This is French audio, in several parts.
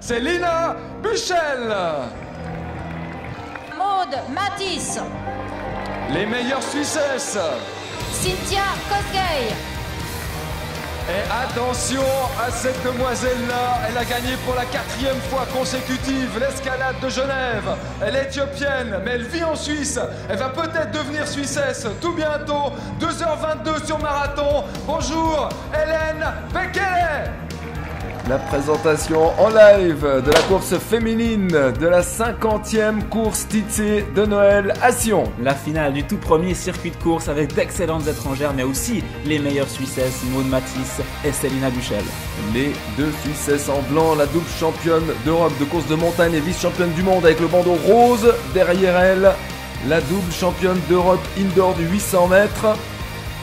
Célina Buchel. Maud Matisse. Les meilleures Suissesses. Cynthia Kosgei. Et attention à cette demoiselle-là, elle a gagné pour la 4e fois consécutive l'escalade de Genève. Elle est éthiopienne, mais elle vit en Suisse. Elle va peut-être devenir Suissesse tout bientôt. 2h22 sur marathon. Bonjour, Hélène Bekele. La présentation en live de la course féminine de la 50e course Titsé de Noël à Sion. La finale du tout premier circuit de course avec d'excellentes étrangères, mais aussi les meilleures Suissesses, Maud Matisse et Célina Buchel. Les deux Suissesses en blanc, la double championne d'Europe de course de montagne et vice-championne du monde avec le bandeau rose. Derrière elle, la double championne d'Europe indoor du 800 mètres.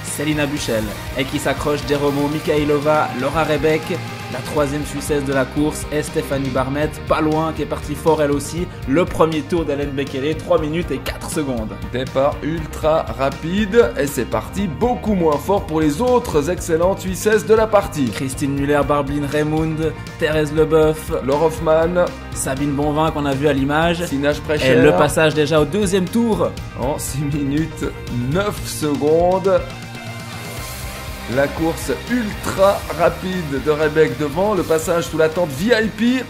Célina Buchel, et qui s'accroche Jeromo Mikhailova, Laura Rebeck. La 3e Suissesse de la course est Stéphanie Barnett, pas loin, qui est partie fort elle aussi. Le premier tour d'Hélène Bekele, 3 minutes et 4 secondes. Départ ultra rapide et c'est parti beaucoup moins fort pour les autres excellentes Suissesses de la partie. Christine Muller, Barbline Raymond, Thérèse Leboeuf, Laure Hoffmann, Sabine Bonvin qu'on a vu à l'image. Sinaj Precher. Et le passage déjà au 2e tour. En 6 minutes 9 secondes. La course ultra rapide de Rebeck devant, le passage sous la tente VIP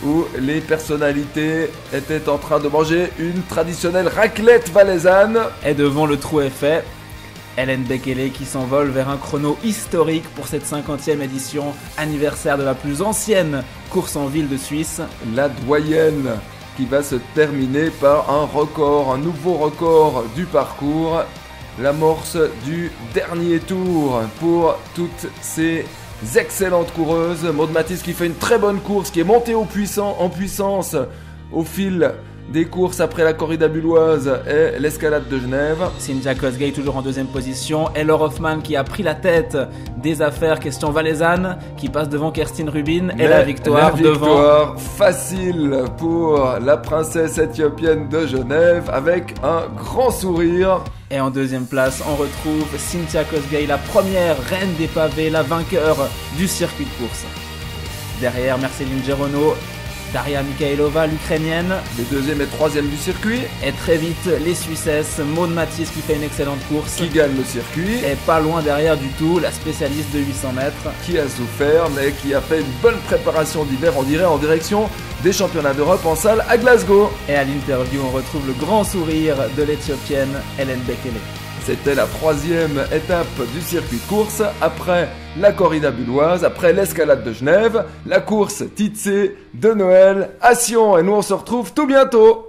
où les personnalités étaient en train de manger une traditionnelle raclette valaisanne. Et devant le trou est fait, Hélène Bekele qui s'envole vers un chrono historique pour cette 50e édition, anniversaire de la plus ancienne course en ville de Suisse. La doyenne qui va se terminer par un record, un nouveau record du parcours. L'amorce du dernier tour pour toutes ces excellentes coureuses. Maud Matisse qui fait une très bonne course, qui est montée en puissance au fil des courses après la corrida bulloise et l'escalade de Genève. Cynthia Kosgei toujours en 2e position. Et Laure Hoffmann qui a pris la tête des affaires question valaisanne, qui passe devant Kerstin Rubin. Et la victoire devant... facile pour la princesse éthiopienne de Genève avec un grand sourire. Et en 2e place, on retrouve Cynthia Kosgei, la première reine des pavés, la vainqueur du circuit de course. Derrière, Marceline Gerono, Daria Mikhailova, l'Ukrainienne. Les 2e et 3e du circuit. Et très vite, les Suissesses, Maud Matisse qui fait une excellente course. Qui gagne le circuit. Et pas loin derrière du tout, la spécialiste de 800 mètres. Qui a souffert, mais qui a fait une bonne préparation d'hiver, on dirait, en direction des championnats d'Europe en salle à Glasgow. Et à l'interview, on retrouve le grand sourire de l'Éthiopienne Hélène Bekele. C'était la 3e étape du circuit de course, après la corrida bulloise, après l'escalade de Genève, la course Titsé de Noël à Sion. Et nous on se retrouve tout bientôt.